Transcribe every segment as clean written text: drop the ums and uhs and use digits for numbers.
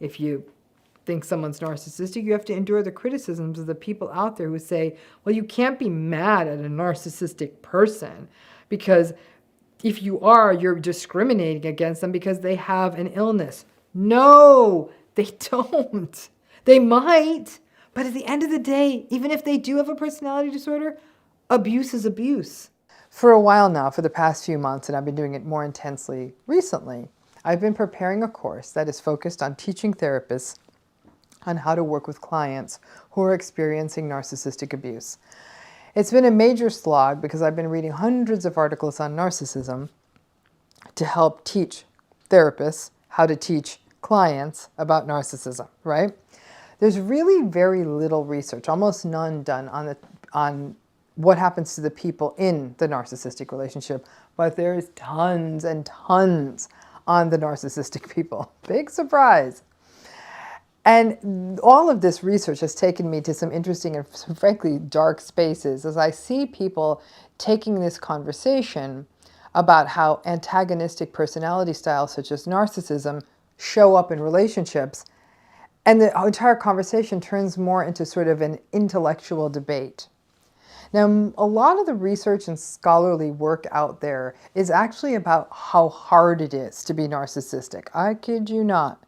If you think someone's narcissistic, you have to endure the criticisms of the people out there who say, well, you can't be mad at a narcissistic person because if you are, you're discriminating against them because they have an illness. No, they don't. They might, but at the end of the day, even if they do have a personality disorder, abuse is abuse. For a while now, for the past few months, and I've been doing it more intensely recently, I've been preparing a course that is focused on teaching therapists on how to work with clients who are experiencing narcissistic abuse. It's been a major slog because I've been reading hundreds of articles on narcissism to help teach therapists how to teach clients about narcissism, right? There's really very little research, almost none done on what happens to the people in the narcissistic relationship, but there's tons and tons on the narcissistic people. Big surprise. And all of this research has taken me to some interesting and frankly dark spaces as I see people taking this conversation about how antagonistic personality styles such as narcissism show up in relationships, and the entire conversation turns more into sort of an intellectual debate. Now, a lot of the research and scholarly work out there is actually about how hard it is to be narcissistic. I kid you not.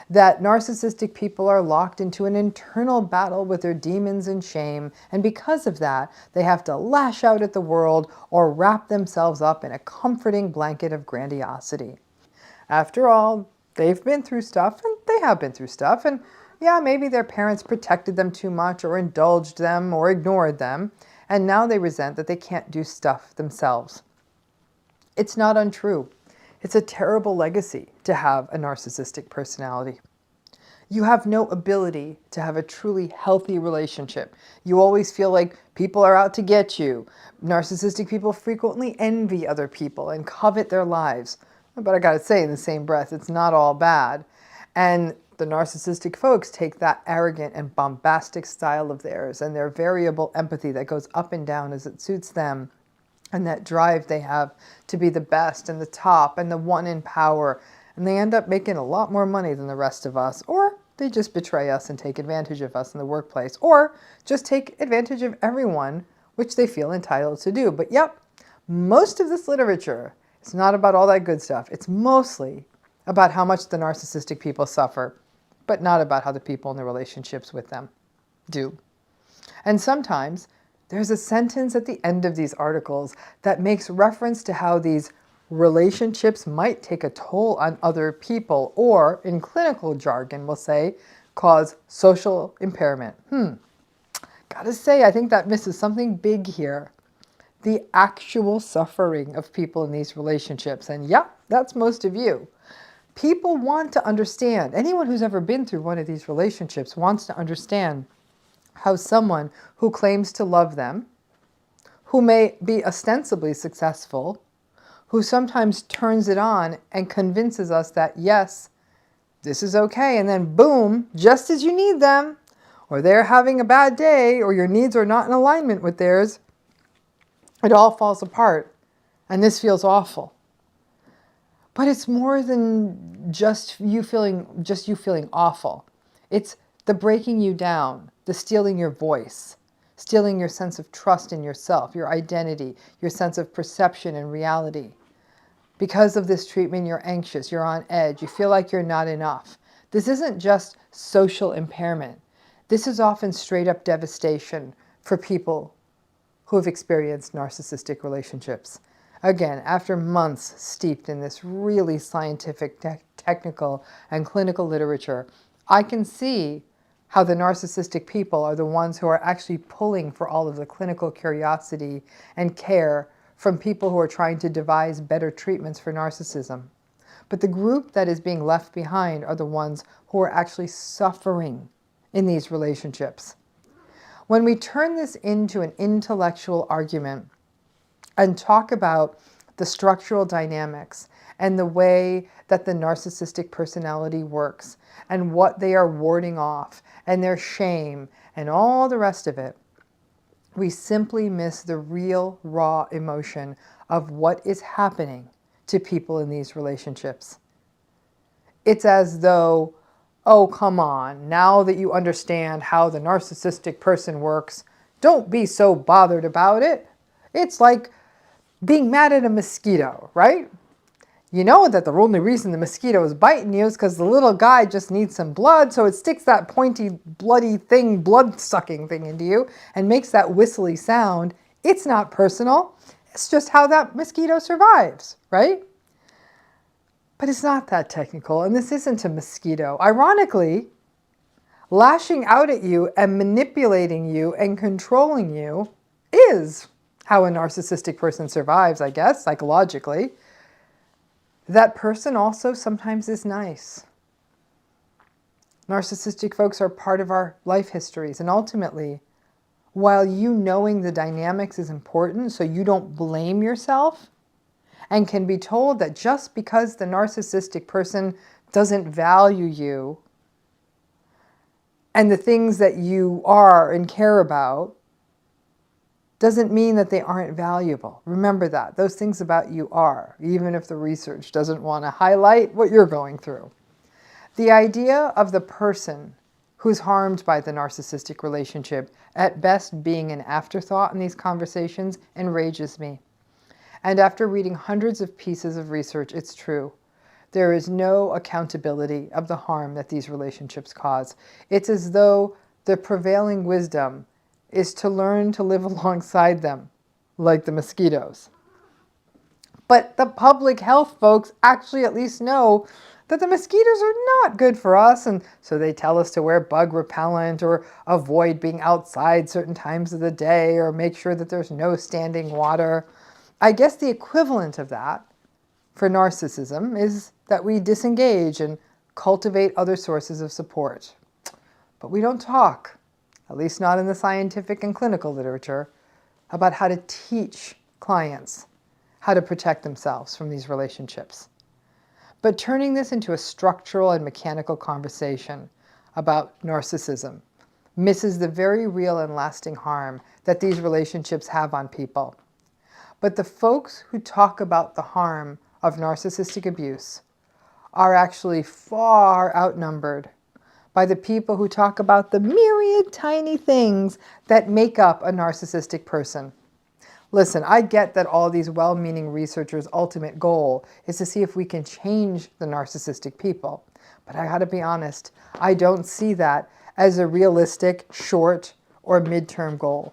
That narcissistic people are locked into an internal battle with their demons and shame, and because of that, they have to lash out at the world or wrap themselves up in a comforting blanket of grandiosity. After all, they've been through stuff, and they have been through stuff, and yeah, maybe their parents protected them too much or indulged them or ignored them, and now they resent that they can't do stuff themselves. It's not untrue. It's a terrible legacy to have a narcissistic personality. You have no ability to have a truly healthy relationship. You always feel like people are out to get you. Narcissistic people frequently envy other people and covet their lives. But I gotta say, in the same breath, it's not all bad. And the narcissistic folks take that arrogant and bombastic style of theirs and their variable empathy that goes up and down as it suits them, and that drive they have to be the best and the top and the one in power, and they end up making a lot more money than the rest of us, or they just betray us and take advantage of us in the workplace, or just take advantage of everyone, which they feel entitled to do. But yep, most of this literature is not about all that good stuff. It's mostly about how much the narcissistic people suffer, but not about how the people in the relationships with them do. And sometimes there's a sentence at the end of these articles that makes reference to how these relationships might take a toll on other people, or in clinical jargon, we'll say, cause social impairment. Gotta say, I think that misses something big here. The actual suffering of people in these relationships. And yeah, that's most of you. People want to understand. Anyone who's ever been through one of these relationships wants to understand how someone who claims to love them, who may be ostensibly successful, who sometimes turns it on and convinces us that, yes, this is okay, and then boom, just as you need them, or they're having a bad day, or your needs are not in alignment with theirs, it all falls apart, and this feels awful. But it's more than just you feeling awful. It's the breaking you down, the stealing your voice, stealing your sense of trust in yourself, your identity, your sense of perception and reality. Because of this treatment, you're anxious, you're on edge, you feel like you're not enough. This isn't just social impairment. This is often straight up devastation for people who have experienced narcissistic relationships. Again, after months steeped in this really scientific, technical, and clinical literature, I can see how the narcissistic people are the ones who are actually pulling for all of the clinical curiosity and care from people who are trying to devise better treatments for narcissism. But the group that is being left behind are the ones who are actually suffering in these relationships. When we turn this into an intellectual argument and talk about the structural dynamics and the way that the narcissistic personality works and what they are warding off and their shame and all the rest of it, we simply miss the real raw emotion of what is happening to people in these relationships. It's as though Oh, come on. Now that you understand how the narcissistic person works, don't be so bothered about it. It's like being mad at a mosquito, right? You know that the only reason the mosquito is biting you is because the little guy just needs some blood, so it sticks that pointy, bloody thing, blood-sucking thing into you and makes that whistly sound. It's not personal. It's just how that mosquito survives, right? But it's not that technical, and this isn't a mosquito. Ironically, lashing out at you and manipulating you and controlling you is how a narcissistic person survives, I guess, psychologically. That person also sometimes is nice. Narcissistic folks are part of our life histories, and ultimately, while you knowing the dynamics is important so you don't blame yourself, and can be told that just because the narcissistic person doesn't value you and the things that you are and care about doesn't mean that they aren't valuable. Remember that. Those things about you are, even if the research doesn't want to highlight what you're going through. The idea of the person who's harmed by the narcissistic relationship at best being an afterthought in these conversations enrages me. And after reading hundreds of pieces of research, it's true. There is no accountability of the harm that these relationships cause. It's as though the prevailing wisdom is to learn to live alongside them, like the mosquitoes. But the public health folks actually at least know that the mosquitoes are not good for us, and so they tell us to wear bug repellent or avoid being outside certain times of the day or make sure that there's no standing water. I guess the equivalent of that for narcissism is that we disengage and cultivate other sources of support. But we don't talk, at least not in the scientific and clinical literature, about how to teach clients how to protect themselves from these relationships. But turning this into a structural and mechanical conversation about narcissism misses the very real and lasting harm that these relationships have on people. But the folks who talk about the harm of narcissistic abuse are actually far outnumbered by the people who talk about the myriad tiny things that make up a narcissistic person. Listen, I get that all these well-meaning researchers' ultimate goal is to see if we can change the narcissistic people. But I gotta be honest, I don't see that as a realistic short or midterm goal.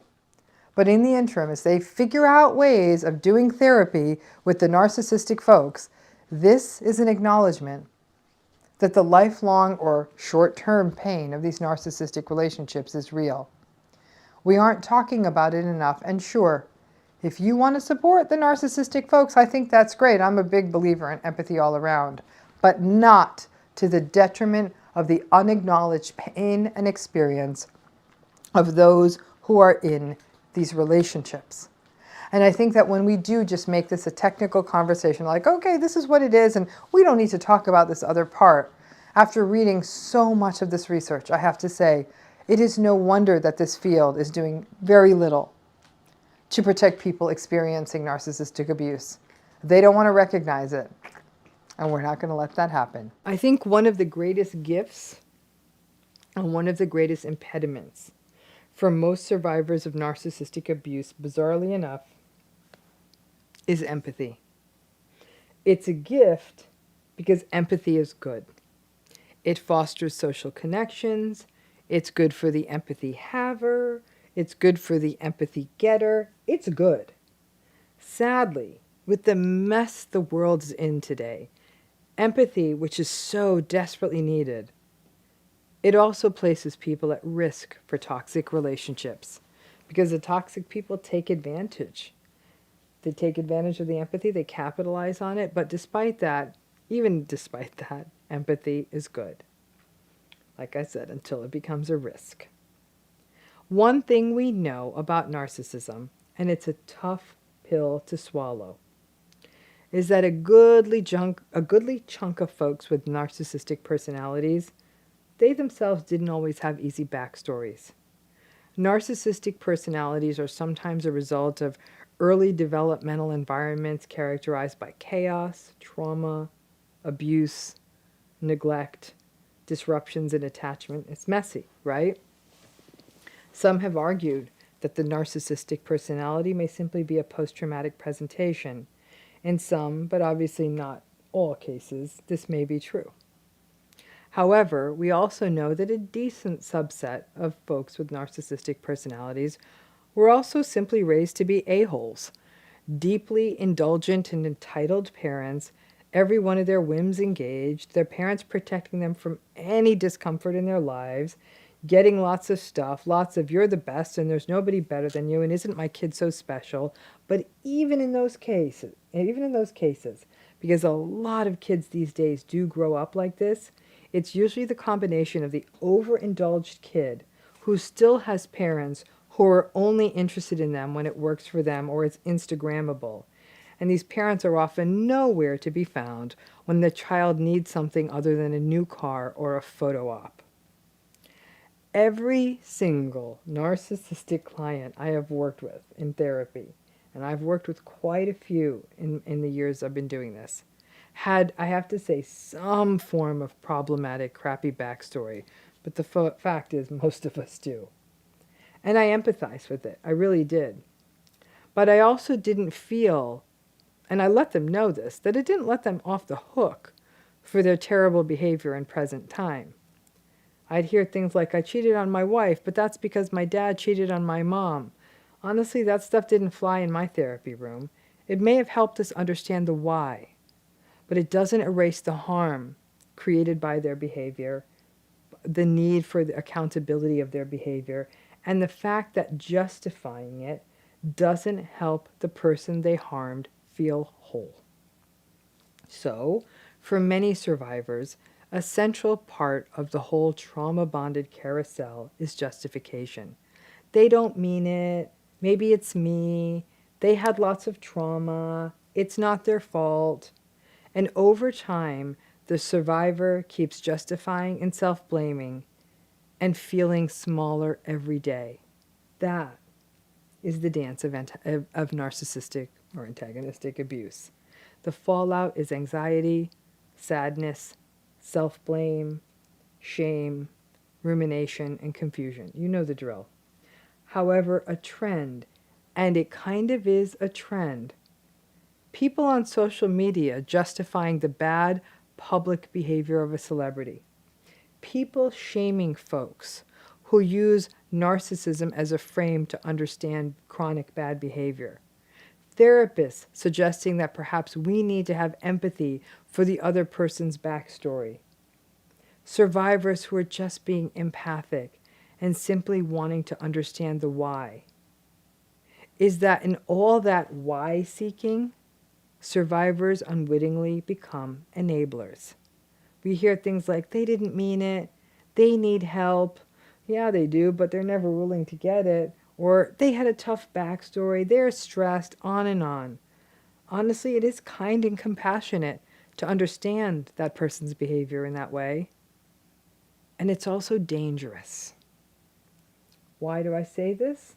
But in the interim, as they figure out ways of doing therapy with the narcissistic folks, this is an acknowledgement that the lifelong or short-term pain of these narcissistic relationships is real. We aren't talking about it enough, and sure, if you want to support the narcissistic folks, I think that's great. I'm a big believer in empathy all around, but not to the detriment of the unacknowledged pain and experience of those who are in these relationships. And I think that when we do just make this a technical conversation, like, okay, this is what it is, and we don't need to talk about this other part. After reading so much of this research, I have to say, it is no wonder that this field is doing very little to protect people experiencing narcissistic abuse. They don't want to recognize it, and we're not going to let that happen. I think one of the greatest gifts and one of the greatest impediments for most survivors of narcissistic abuse, bizarrely enough, is empathy. It's a gift because empathy is good. It fosters social connections. It's good for the empathy haver. It's good for the empathy getter. It's good. Sadly, with the mess the world's in today, empathy, which is so desperately needed, it also places people at risk for toxic relationships because the toxic people take advantage. They take advantage of the empathy, they capitalize on it, but despite that, even despite that, empathy is good. Like I said, until it becomes a risk. One thing we know about narcissism, and it's a tough pill to swallow, is that a goodly chunk of folks with narcissistic personalities, they themselves didn't always have easy backstories. Narcissistic personalities are sometimes a result of early developmental environments characterized by chaos, trauma, abuse, neglect, disruptions in attachment. It's messy, right? Some have argued that the narcissistic personality may simply be a post-traumatic presentation. In some, but obviously not all cases, this may be true. However, we also know that a decent subset of folks with narcissistic personalities were also simply raised to be a-holes, deeply indulgent and entitled parents, every one of their whims engaged, their parents protecting them from any discomfort in their lives, getting lots of stuff, lots of "you're the best and there's nobody better than you and isn't my kid so special." But even in those cases, because a lot of kids these days do grow up like this, it's usually the combination of the overindulged kid who still has parents who are only interested in them when it works for them or it's Instagrammable. And these parents are often nowhere to be found when the child needs something other than a new car or a photo op. Every single narcissistic client I have worked with in therapy, and I've worked with quite a few in the years I've been doing this, had, I have to say, some form of problematic, crappy backstory. But the fact is, most of us do. And I empathize with it. I really did. But I also didn't feel, and I let them know this, that it didn't let them off the hook for their terrible behavior in present time. I'd hear things like, "I cheated on my wife, but that's because my dad cheated on my mom." Honestly, that stuff didn't fly in my therapy room. It may have helped us understand the why, but it doesn't erase the harm created by their behavior, the need for the accountability of their behavior, and the fact that justifying it doesn't help the person they harmed feel whole. So, for many survivors, a central part of the whole trauma-bonded carousel is justification. They don't mean it. Maybe it's me. They had lots of trauma. It's not their fault. And over time, the survivor keeps justifying and self-blaming and feeling smaller every day. That is the dance of narcissistic or antagonistic abuse. The fallout is anxiety, sadness, self-blame, shame, rumination, and confusion. You know the drill. However, a trend, and it kind of is a trend, people on social media justifying the bad public behavior of a celebrity, people shaming folks who use narcissism as a frame to understand chronic bad behavior, therapists suggesting that perhaps we need to have empathy for the other person's backstory, survivors who are just being empathic and simply wanting to understand the why. Is that in all that why seeking, survivors unwittingly become enablers. We hear things like, "they didn't mean it," "they need help." Yeah, they do, but they're never willing to get it. Or, "they had a tough backstory, they're stressed," on and on. Honestly, it is kind and compassionate to understand that person's behavior in that way. And it's also dangerous. Why do I say this?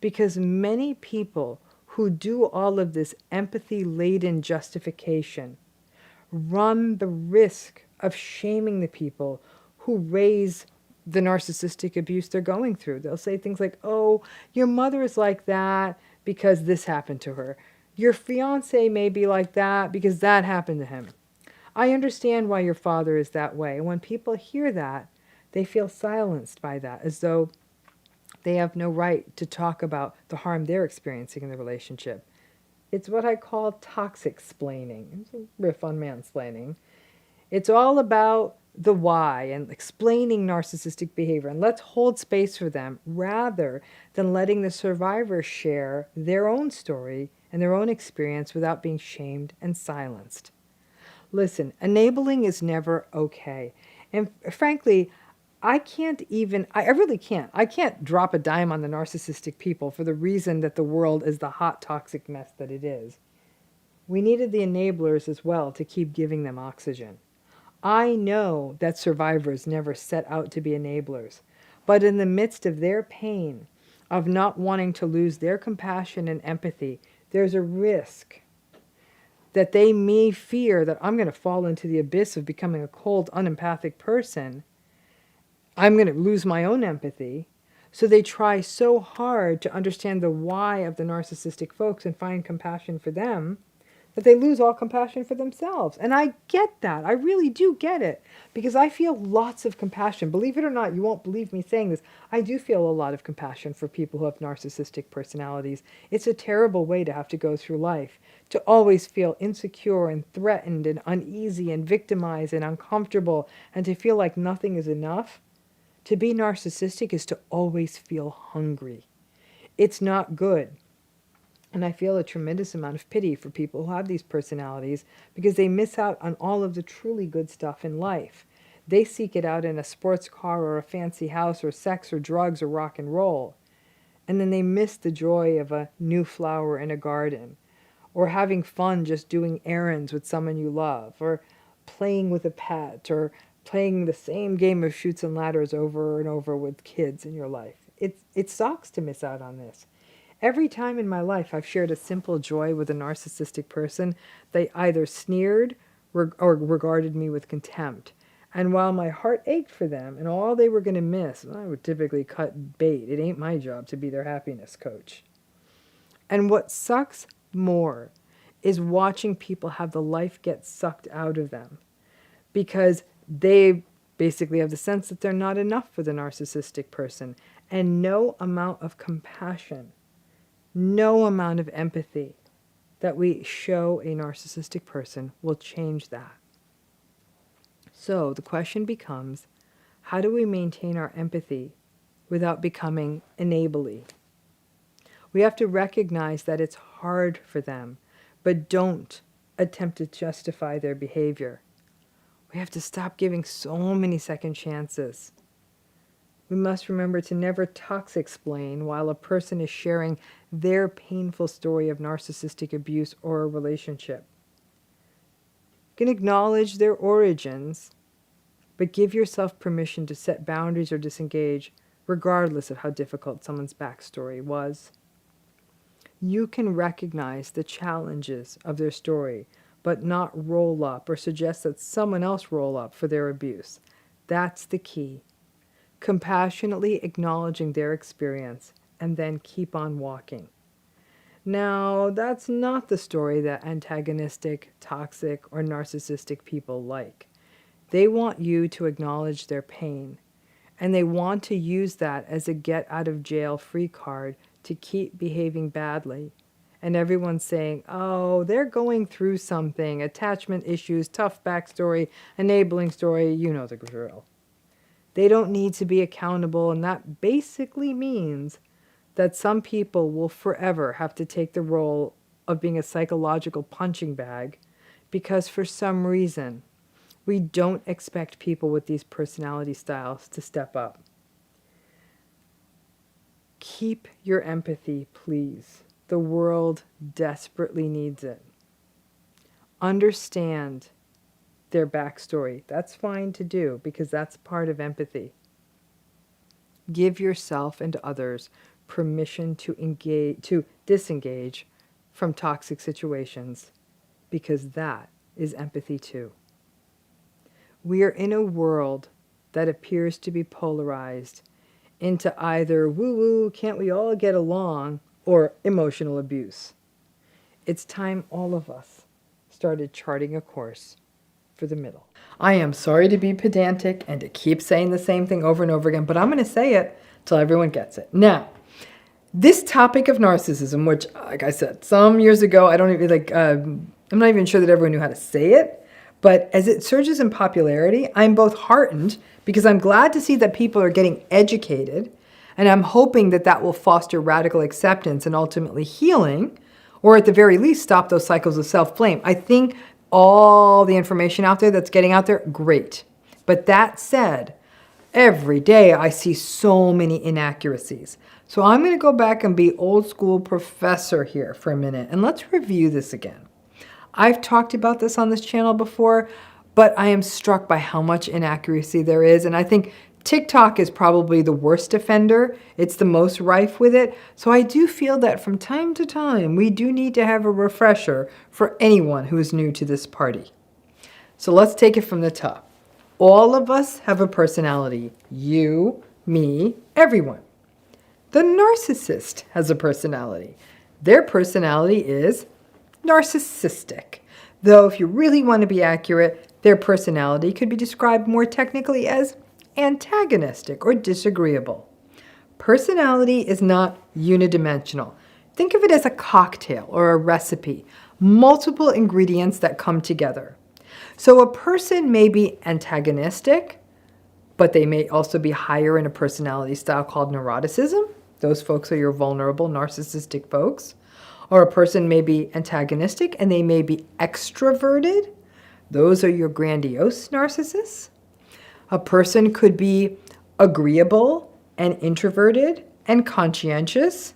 Because many people who do all of this empathy-laden justification run the risk of shaming the people who raise the narcissistic abuse they're going through. They'll say things like, "Oh, your mother is like that because this happened to her. Your fiance may be like that because that happened to him. I understand why your father is that way." And when people hear that, they feel silenced by that, as though they have no right to talk about the harm they're experiencing in the relationship. It's what I call toxic-splaining. It's a riff on mansplaining. It's all about the why and explaining narcissistic behavior, and let's hold space for them rather than letting the survivor share their own story and their own experience without being shamed and silenced. Listen, enabling is never okay. And frankly, I really can't. I can't drop a dime on the narcissistic people for the reason that the world is the hot, toxic mess that it is. We needed the enablers as well to keep giving them oxygen. I know that survivors never set out to be enablers, but in the midst of their pain, of not wanting to lose their compassion and empathy, there's a risk that they may fear that I'm going to fall into the abyss of becoming a cold, unempathic person. I'm going to lose my own empathy. So they try so hard to understand the why of the narcissistic folks and find compassion for them that they lose all compassion for themselves. And I get that. I really do get it, because I feel lots of compassion. Believe it or not, you won't believe me saying this. I do feel a lot of compassion for people who have narcissistic personalities. It's a terrible way to have to go through life, to always feel insecure and threatened and uneasy and victimized and uncomfortable, and to feel like nothing is enough. To be narcissistic is to always feel hungry. It's not good. And I feel a tremendous amount of pity for people who have these personalities, because they miss out on all of the truly good stuff in life. They seek it out in a sports car or a fancy house or sex or drugs or rock and roll. And then they miss the joy of a new flower in a garden, or having fun just doing errands with someone you love, or playing with a pet, or playing the same game of chutes and ladders over and over with kids in your life. It sucks to miss out on this. Every time in my life I've shared a simple joy with a narcissistic person, they either sneered or regarded me with contempt. And while my heart ached for them and all they were going to miss, I would typically cut bait. It ain't my job to be their happiness coach. And what sucks more is watching people have the life get sucked out of them, because they basically have the sense that they're not enough for the narcissistic person, and no amount of compassion, no amount of empathy that we show a narcissistic person will change that. So the question becomes, how do we maintain our empathy without becoming enably? We have to recognize that it's hard for them, but don't attempt to justify their behavior. We have to stop giving so many second chances. We must remember to never toxic-splain while a person is sharing their painful story of narcissistic abuse or a relationship. You can acknowledge their origins, but give yourself permission to set boundaries or disengage, regardless of how difficult someone's backstory was. You can recognize the challenges of their story, but not roll up or suggest that someone else roll up for their abuse. That's the key. Compassionately acknowledging their experience, and then keep on walking. Now, that's not the story that antagonistic, toxic, or narcissistic people like. They want you to acknowledge their pain, and they want to use that as a get-out-of-jail-free card to keep behaving badly. And everyone's saying, oh, they're going through something, attachment issues, tough backstory, enabling story, you know the drill. They don't need to be accountable, and that basically means that some people will forever have to take the role of being a psychological punching bag, because for some reason, we don't expect people with these personality styles to step up. Keep your empathy, please. The world desperately needs it. Understand their backstory. That's fine to do, because that's part of empathy. Give yourself and others permission to disengage from toxic situations, because that is empathy too. We are in a world that appears to be polarized into either woo-woo, can't we all get along, or emotional abuse. It's time all of us started charting a course for the middle. I am sorry to be pedantic and to keep saying the same thing over and over again, but I'm going to say it till everyone gets it. Now, this topic of narcissism, which, like I said, some years ago, I don't even I'm not even sure that everyone knew how to say it, but as it surges in popularity, I'm both heartened because I'm glad to see that people are getting educated, and I'm hoping that that will foster radical acceptance and ultimately healing, or at the very least, stop those cycles of self-blame. I think all the information out there that's getting out there, great. But that said, every day I see so many inaccuracies. So I'm going to go back and be old school professor here for a minute, and let's review this again. I've talked about this on this channel before. but I am struck by how much inaccuracy there is. And I think TikTok is probably the worst offender. It's the most rife with it. So I do feel that from time to time, we do need to have a refresher for anyone who is new to this party. So let's take it from the top. All of us have a personality. You, me, everyone. The narcissist has a personality. Their personality is narcissistic. Though if you really want to be accurate, their personality could be described more technically as antagonistic or disagreeable. Personality is not unidimensional. Think of it as a cocktail or a recipe, multiple ingredients that come together. So a person may be antagonistic, but they may also be higher in a personality style called neuroticism. Those folks are your vulnerable narcissistic folks. Or a person may be antagonistic and they may be extroverted. Those are your grandiose narcissists. A person could be agreeable and introverted and conscientious.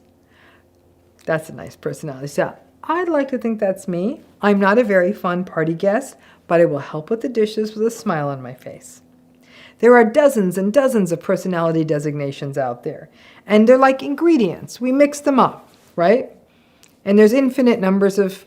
That's a nice personality. So I'd like to think that's me. I'm not a very fun party guest, but I will help with the dishes with a smile on my face. There are dozens and dozens of personality designations out there, and they're like ingredients. We mix them up, right? And there's infinite numbers of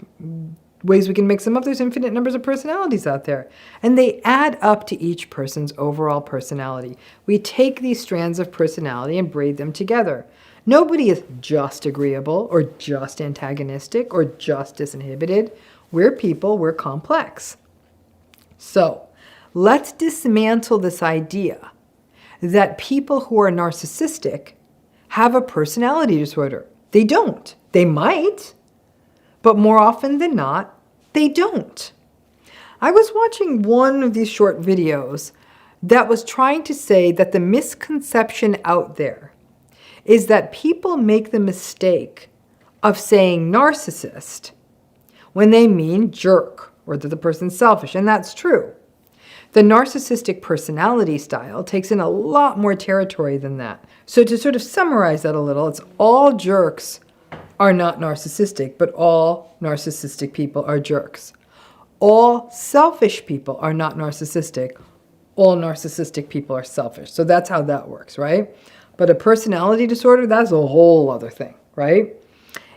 ways we can mix them up. There's infinite numbers of personalities out there, and they add up to each person's overall personality. We take these strands of personality and braid them together. Nobody is just agreeable or just antagonistic or just disinhibited. We're people, we're complex. So let's dismantle this idea that people who are narcissistic have a personality disorder. They don't. They might, but more often than not, they don't. I was watching one of these short videos that was trying to say that the misconception out there is that people make the mistake of saying narcissist when they mean jerk or that the person's selfish, and that's true. The narcissistic personality style takes in a lot more territory than that. So to sort of summarize that a little, it's all jerks are not narcissistic, but all narcissistic people are jerks. All selfish people are not narcissistic. All narcissistic people are selfish. So that's how that works, right? But a personality disorder, that's a whole other thing, right?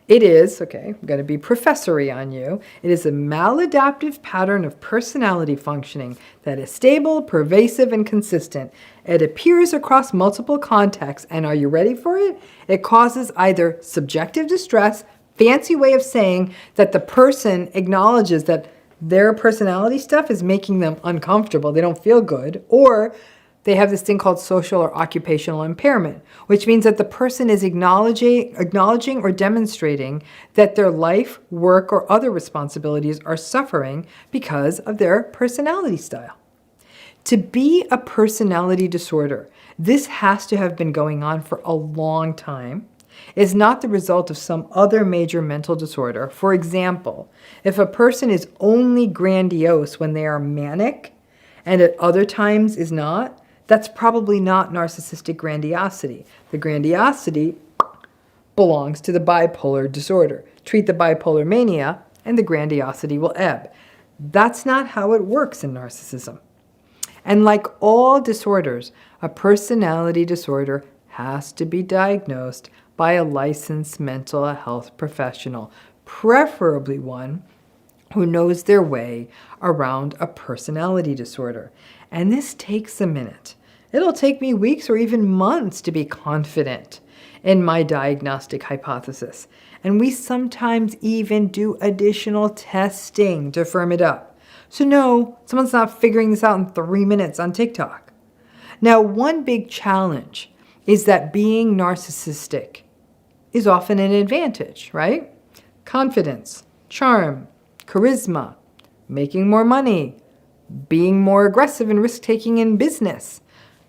It is, okay, I'm going to be professory on you. It is a maladaptive pattern of personality functioning that is stable, pervasive, and consistent. It appears across multiple contexts, and are you ready for it? It causes either subjective distress, fancy way of saying that the person acknowledges that their personality stuff is making them uncomfortable, they don't feel good, or they have this thing called social or occupational impairment, which means that the person is acknowledging or demonstrating that their life, work, or other responsibilities are suffering because of their personality style. To be a personality disorder, this has to have been going on for a long time. Is not the result of some other major mental disorder. For example, if a person is only grandiose when they are manic and at other times is not, that's probably not narcissistic grandiosity. The grandiosity belongs to the bipolar disorder. Treat the bipolar mania and the grandiosity will ebb. That's not how it works in narcissism. And like all disorders, a personality disorder has to be diagnosed by a licensed mental health professional, preferably one who knows their way around a personality disorder. And this takes a minute. It'll take me weeks or even months to be confident in my diagnostic hypothesis. And we sometimes even do additional testing to firm it up. So no, someone's not figuring this out in 3 minutes on TikTok. Now, one big challenge is that being narcissistic is often an advantage, right? Confidence, charm, charisma, making more money, being more aggressive and risk-taking in business,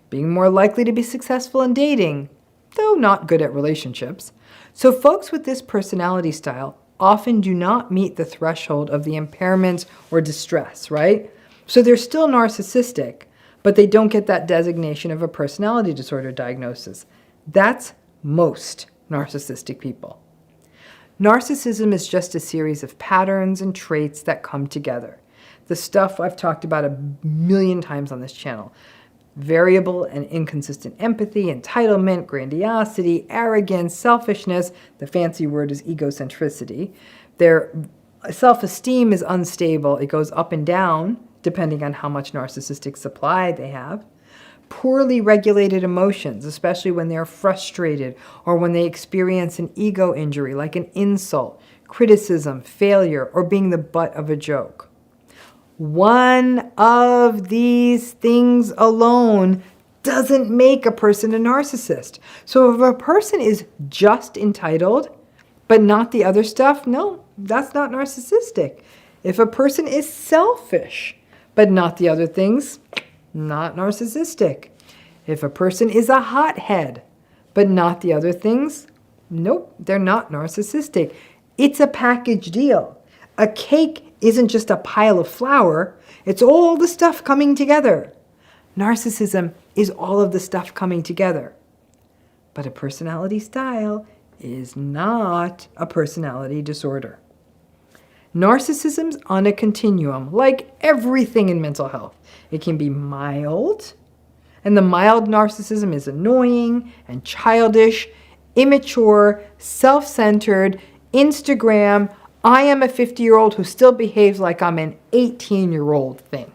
being more likely to be successful in dating, though not good at relationships. So folks with this personality style often do not meet the threshold of the impairments or distress, right? So they're still narcissistic, but they don't get that designation of a personality disorder diagnosis. That's most narcissistic people. Narcissism is just a series of patterns and traits that come together. the stuff I've talked about a million times on this channel. Variable and inconsistent empathy, entitlement, grandiosity, arrogance, selfishness. The fancy word is egocentricity. Their self-esteem is unstable. It goes up and down depending on how much narcissistic supply they have. Poorly regulated emotions, especially when they're frustrated or when they experience an ego injury like an insult, criticism, failure, or being the butt of a joke. One of these things alone doesn't make a person a narcissist. So if a person is just entitled, but not the other stuff, no, that's not narcissistic. If a person is selfish, but not the other things, not narcissistic. If a person is a hothead, but not the other things, nope, they're not narcissistic. It's a package deal. A cake isn't just a pile of flour, it's all the stuff coming together. Narcissism is all of the stuff coming together. But a personality style is not a personality disorder. Narcissism's on a continuum, like everything in mental health. It can be mild, and the mild narcissism is annoying and childish, immature, self-centered, Instagram, I am a 50-year-old who still behaves like I'm an 18-year-old thing.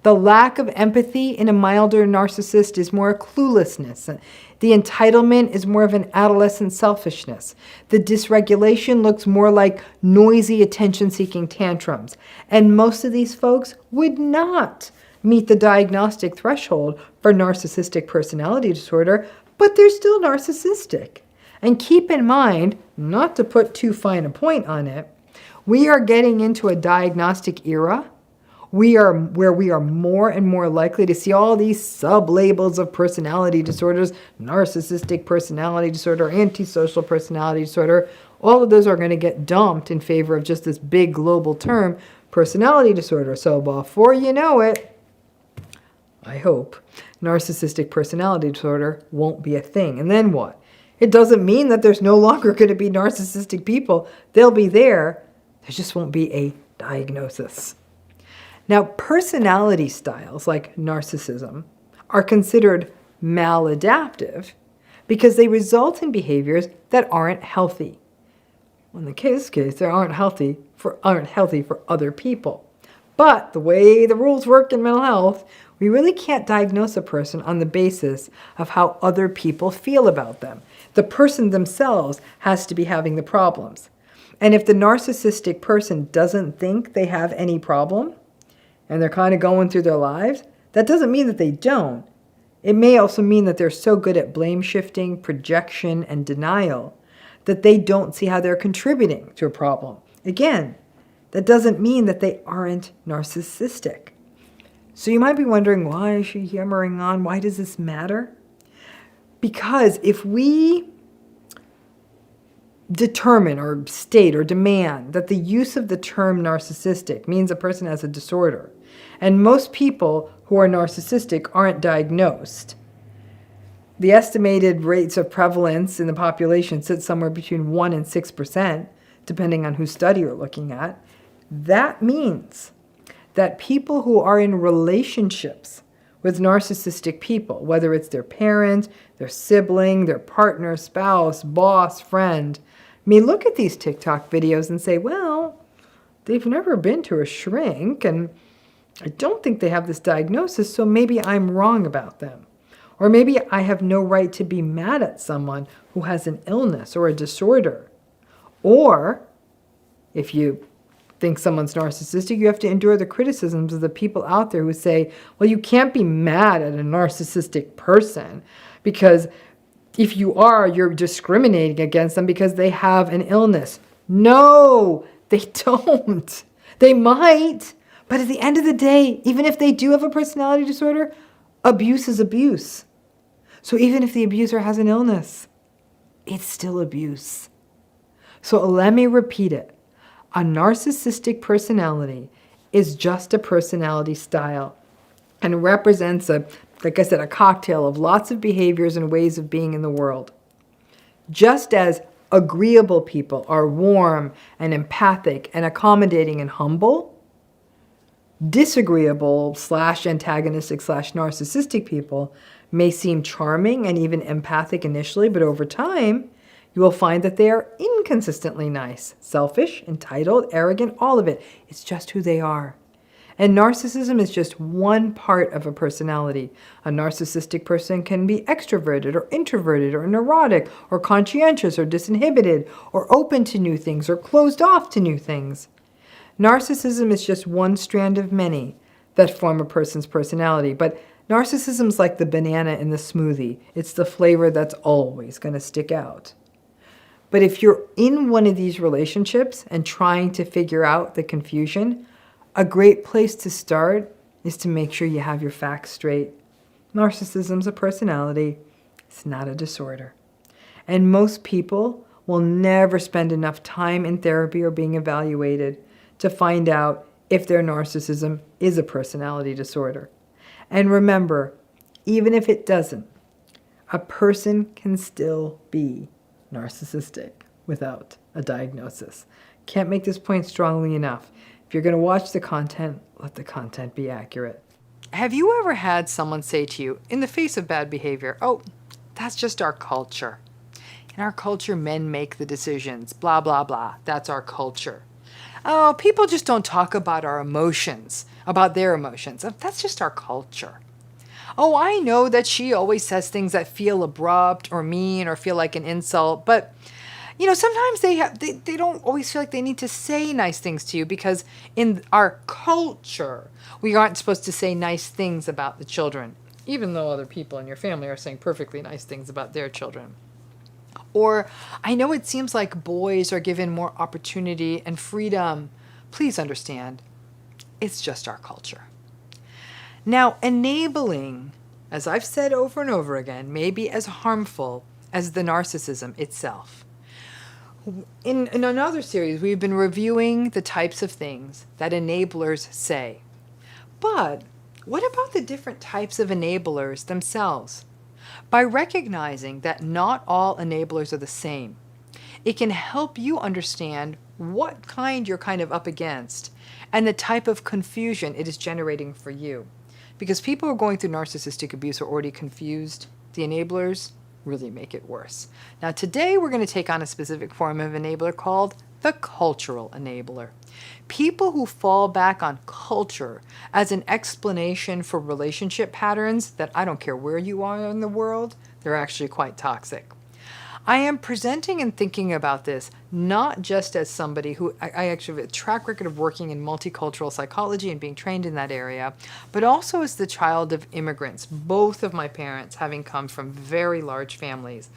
The lack of empathy in a milder narcissist is more cluelessness. The entitlement is more of an adolescent selfishness. The dysregulation looks more like noisy attention-seeking tantrums. And most of these folks would not meet the diagnostic threshold for narcissistic personality disorder, but they're still narcissistic. And keep in mind, not to put too fine a point on it, we are getting into a diagnostic era where we are more and more likely to see all these sub-labels of personality disorders, narcissistic personality disorder, antisocial personality disorder. All of those are going to get dumped in favor of just this big global term, personality disorder. So before you know it, I hope, narcissistic personality disorder won't be a thing. And then what? It doesn't mean that there's no longer going to be narcissistic people. They'll be there. There just won't be a diagnosis. Now, personality styles like narcissism are considered maladaptive because they result in behaviors that aren't healthy. In this case, they aren't healthy for other people. But the way the rules work in mental health, we really can't diagnose a person on the basis of how other people feel about them. The person themselves has to be having the problems. And if the narcissistic person doesn't think they have any problem, and they're kind of going through their lives, that doesn't mean that they don't. It may also mean that they're so good at blame shifting, projection, and denial that they don't see how they're contributing to a problem. Again, that doesn't mean that they aren't narcissistic. So you might be wondering, why is she hammering on? Why does this matter? Because if we determine or state or demand that the use of the term narcissistic means a person has a disorder, and most people who are narcissistic aren't diagnosed, the estimated rates of prevalence in the population sit somewhere between 1% and 6%, depending on whose study you're looking at. That means that people who are in relationships with narcissistic people, whether it's their parent, their sibling, their partner, spouse, boss, friend, may look at these TikTok videos and say, well, they've never been to a shrink, and I don't think they have this diagnosis, so maybe I'm wrong about them. Or maybe I have no right to be mad at someone who has an illness or a disorder. Or, if you think someone's narcissistic, you have to endure the criticisms of the people out there who say, well, you can't be mad at a narcissistic person because if you are, you're discriminating against them because they have an illness. No, they don't. They might, but at the end of the day, even if they do have a personality disorder, abuse is abuse. So even if the abuser has an illness, it's still abuse. So let me repeat it. A narcissistic personality is just a personality style and represents like I said, a cocktail of lots of behaviors and ways of being in the world. Just as agreeable people are warm and empathic and accommodating and humble, Disagreeable slash antagonistic slash narcissistic people may seem charming and even empathic initially, but over time, you will find that they are inconsistently nice, selfish, entitled, arrogant, all of it. It's just who they are. And narcissism is just one part of a personality. A narcissistic person can be extroverted or introverted or neurotic or conscientious or disinhibited or open to new things or closed off to new things. Narcissism is just one strand of many that form a person's personality. But narcissism is like the banana in the smoothie. It's the flavor that's always going to stick out. But if you're in one of these relationships and trying to figure out the confusion, a great place to start is to make sure you have your facts straight. Narcissism's a personality. It's not a disorder. And most people will never spend enough time in therapy or being evaluated to find out if their narcissism is a personality disorder. And remember, even if it doesn't, a person can still be narcissistic without a diagnosis. Can't make this point strongly enough. If you're going to watch the content, let the content be accurate. Have you ever had someone say to you, in the face of bad behavior, oh, that's just our culture. In our culture, men make the decisions, blah, blah, blah. That's our culture. Oh, people just don't talk about our emotions, about their emotions. That's just our culture. Oh, I know that she always says things that feel abrupt or mean or feel like an insult, but sometimes they don't always feel like they need to say nice things to you because in our culture, we aren't supposed to say nice things about the children, even though other people in your family are saying perfectly nice things about their children. Or, I know it seems like boys are given more opportunity and freedom. Please understand, it's just our culture. Now, enabling, as I've said over and over again, may be as harmful as the narcissism itself. In another series, we've been reviewing the types of things that enablers say. But what about the different types of enablers themselves? By recognizing that not all enablers are the same, it can help you understand what kind you're kind of up against and the type of confusion it is generating for you. Because people who are going through narcissistic abuse are already confused. The enablers really make it worse. Now today we're going to take on a specific form of enabler called the cultural enabler. People who fall back on culture as an explanation for relationship patterns that I don't care where you are in the world, they're actually quite toxic. I am presenting and thinking about this not just as somebody who I actually have a track record of working in multicultural psychology and being trained in that area, but also as the child of immigrants, both of my parents having come from very large families.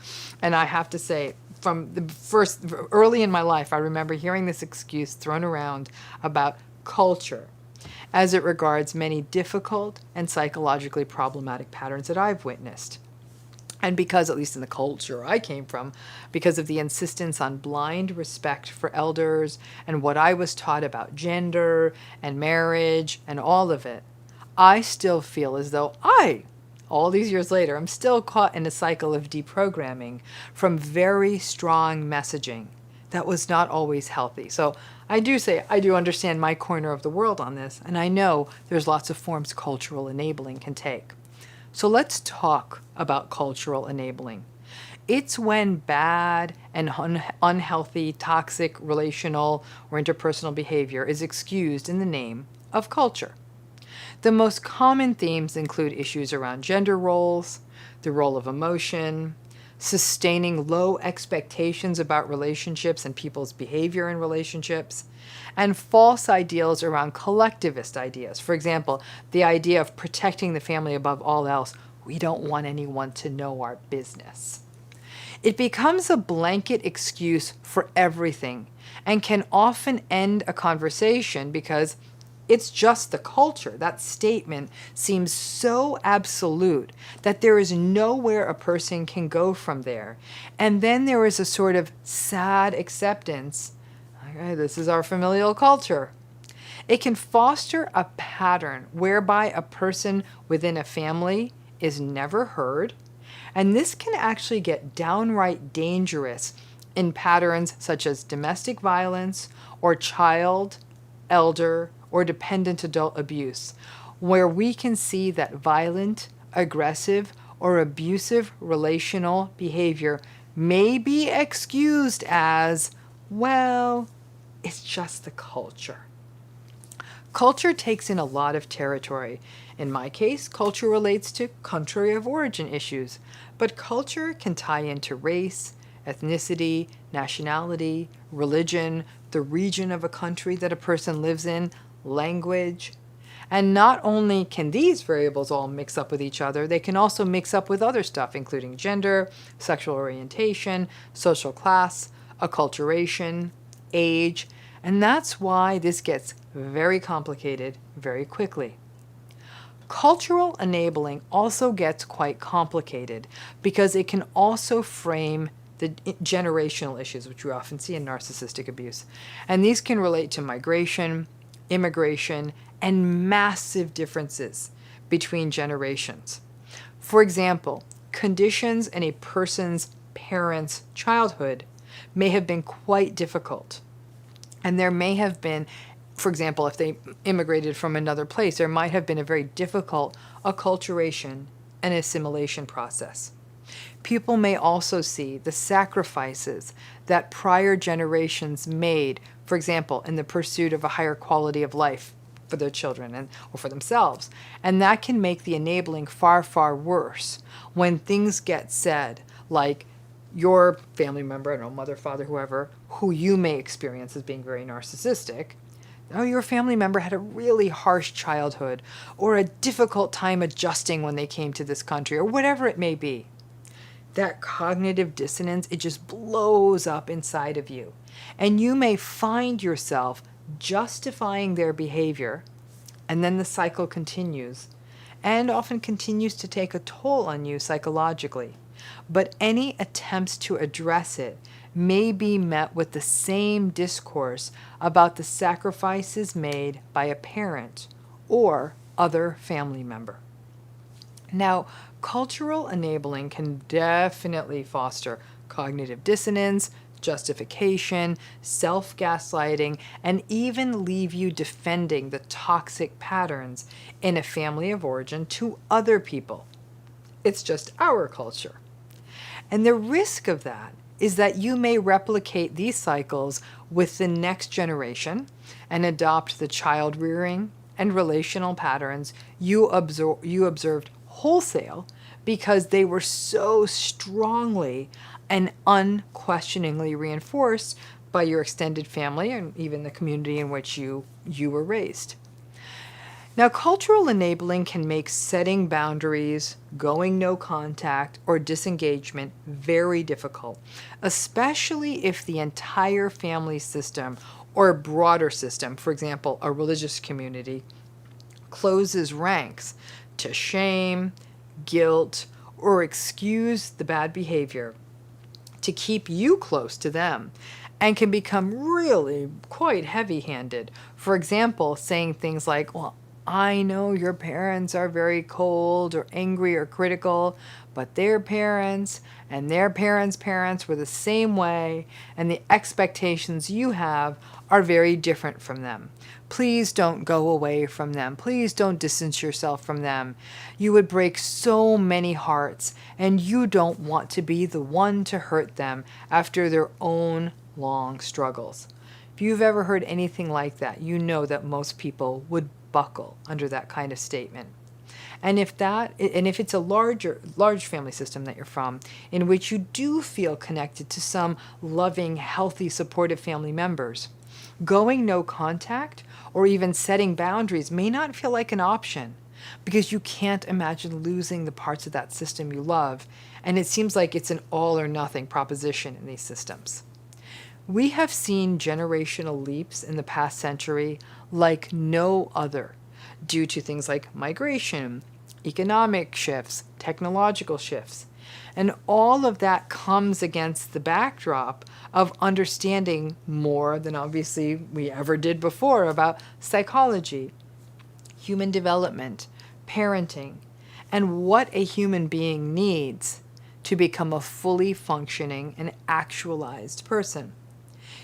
And I have to say, from the early in my life, I remember hearing this excuse thrown around about culture as it regards many difficult and psychologically problematic patterns that I've witnessed. And because, at least in the culture I came from, because of the insistence on blind respect for elders and what I was taught about gender and marriage and all of it, I still feel as though all these years later, I'm still caught in a cycle of deprogramming from very strong messaging that was not always healthy. So I do understand my corner of the world on this, and I know there's lots of forms cultural enabling can take. So let's talk about cultural enabling. It's when bad and unhealthy, toxic, relational, or interpersonal behavior is excused in the name of culture. The most common themes include issues around gender roles, the role of emotion, sustaining low expectations about relationships and people's behavior in relationships, and false ideals around collectivist ideas. For example, the idea of protecting the family above all else. We don't want anyone to know our business. It becomes a blanket excuse for everything and can often end a conversation because it's just the culture. That statement seems so absolute that there is nowhere a person can go from there. And then there is a sort of sad acceptance. Okay, this is our familial culture. It can foster a pattern whereby a person within a family is never heard. And this can actually get downright dangerous in patterns such as domestic violence or child, elder, or dependent adult abuse, where we can see that violent, aggressive, or abusive relational behavior may be excused as, well, it's just the culture. Culture takes in a lot of territory. In my case, culture relates to country of origin issues, but culture can tie into race, ethnicity, nationality, religion, the region of a country that a person lives in, language. And not only can these variables all mix up with each other, they can also mix up with other stuff, including gender, sexual orientation, social class, acculturation, age, and that's why this gets very complicated very quickly. Cultural enabling also gets quite complicated because it can also frame the generational issues, which we often see in narcissistic abuse. And these can relate to migration, immigration, and massive differences between generations. For example, conditions in a person's parents' childhood may have been quite difficult. And there may have been, for example, if they immigrated from another place, there might have been a very difficult acculturation and assimilation process. People may also see the sacrifices that prior generations made, for example, in the pursuit of a higher quality of life for their children or for themselves. And that can make the enabling far, far worse when things get said like, your family member, I don't know, mother, father, whoever, who you may experience as being very narcissistic, oh, your family member had a really harsh childhood or a difficult time adjusting when they came to this country or whatever it may be. That cognitive dissonance, it just blows up inside of you. And you may find yourself justifying their behavior, and then the cycle continues and often continues to take a toll on you psychologically. But any attempts to address it may be met with the same discourse about the sacrifices made by a parent or other family member. Now, cultural enabling can definitely foster cognitive dissonance, justification, self-gaslighting, and even leave you defending the toxic patterns in a family of origin to other people. It's just our culture. And the risk of that is that you may replicate these cycles with the next generation and adopt the child rearing and relational patterns you observed wholesale because they were so strongly and unquestioningly reinforced by your extended family and even the community in which you were raised. Now, cultural enabling can make setting boundaries, going no contact, or disengagement very difficult, especially if the entire family system or a broader system, for example, a religious community, closes ranks to shame, guilt, or excuse the bad behavior to keep you close to them, and can become really quite heavy-handed. For example, saying things like, well, I know your parents are very cold or angry or critical, but their parents and their parents' parents were the same way, and the expectations you have are very different from them. Please don't go away from them. Please don't distance yourself from them. You would break so many hearts, and you don't want to be the one to hurt them after their own long struggles. If you've ever heard anything like that, you know that most people would buckle under that kind of statement. And if it's a large family system that you're from, in which you do feel connected to some loving, healthy, supportive family members, going no contact or even setting boundaries may not feel like an option because you can't imagine losing the parts of that system you love, and it seems like it's an all or nothing proposition in these systems. We have seen generational leaps in the past century like no other, due to things like migration, economic shifts, technological shifts. And all of that comes against the backdrop of understanding more than obviously we ever did before about psychology, human development, parenting, and what a human being needs to become a fully functioning and actualized person.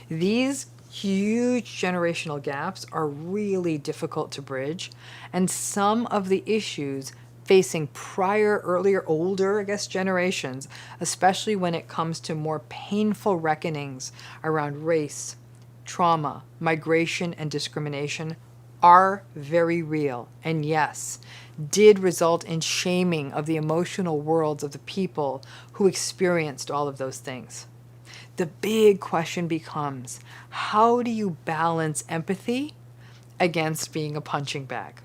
These huge generational gaps are really difficult to bridge, and some of the issues facing prior, earlier, older, generations, especially when it comes to more painful reckonings around race, trauma, migration, and discrimination, are very real, and yes, did result in shaming of the emotional worlds of the people who experienced all of those things. The big question becomes, how do you balance empathy against being a punching bag?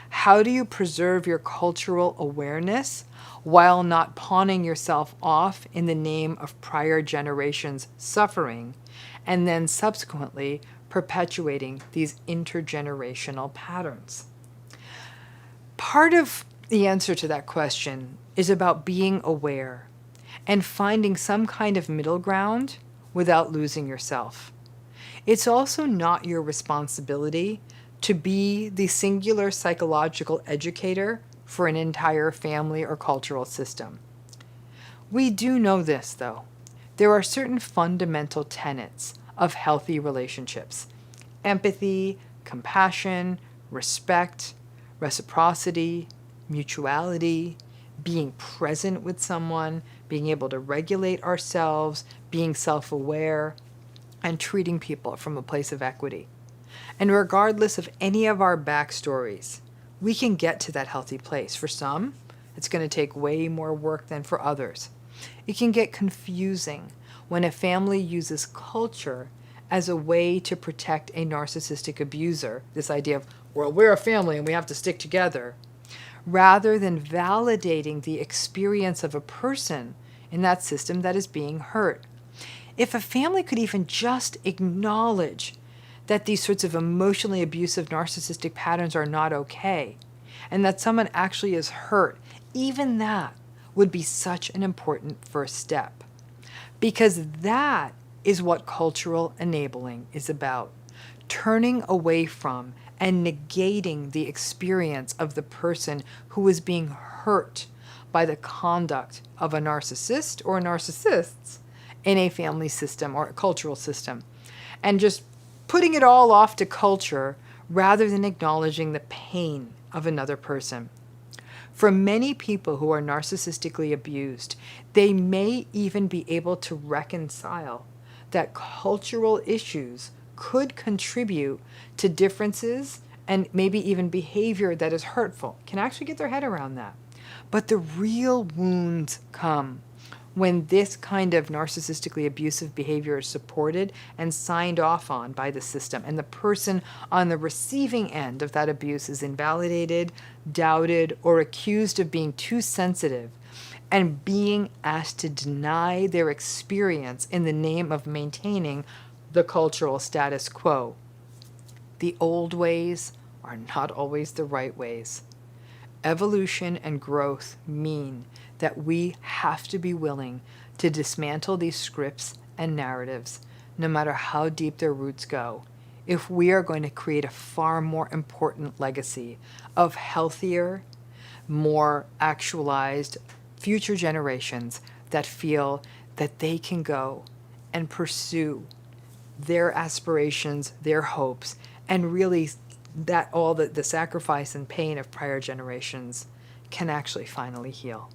How do you preserve your cultural awareness while not pawning yourself off in the name of prior generations' suffering, and then subsequently perpetuating these intergenerational patterns? Part of the answer to that question is about being aware and finding some kind of middle ground without losing yourself. It's also not your responsibility to be the singular psychological educator for an entire family or cultural system. We do know this, though. There are certain fundamental tenets of healthy relationships: empathy, compassion, respect, reciprocity, mutuality, being present with someone, being able to regulate ourselves, being self-aware, and treating people from a place of equity. And regardless of any of our backstories, we can get to that healthy place. For some, it's going to take way more work than for others. It can get confusing when a family uses culture as a way to protect a narcissistic abuser, this idea of, well, we're a family and we have to stick together, rather than validating the experience of a person in that system that is being hurt. If a family could even just acknowledge that these sorts of emotionally abusive narcissistic patterns are not okay, and that someone actually is hurt, even that would be such an important first step. Because that is what cultural enabling is about: turning away from and negating the experience of the person who is being hurt by the conduct of a narcissist or narcissists in a family system or a cultural system, and just putting it all off to culture rather than acknowledging the pain of another person. For many people who are narcissistically abused, they may even be able to reconcile that cultural issues could contribute to differences and maybe even behavior that is hurtful, can actually get their head around that. But the real wounds come when this kind of narcissistically abusive behavior is supported and signed off on by the system, and the person on the receiving end of that abuse is invalidated, doubted, or accused of being too sensitive, and being asked to deny their experience in the name of maintaining the cultural status quo. The old ways are not always the right ways. Evolution and growth mean that we have to be willing to dismantle these scripts and narratives, no matter how deep their roots go, if we are going to create a far more important legacy of healthier, more actualized future generations that feel that they can go and pursue their aspirations, their hopes, and really that all the sacrifice and pain of prior generations can actually finally heal.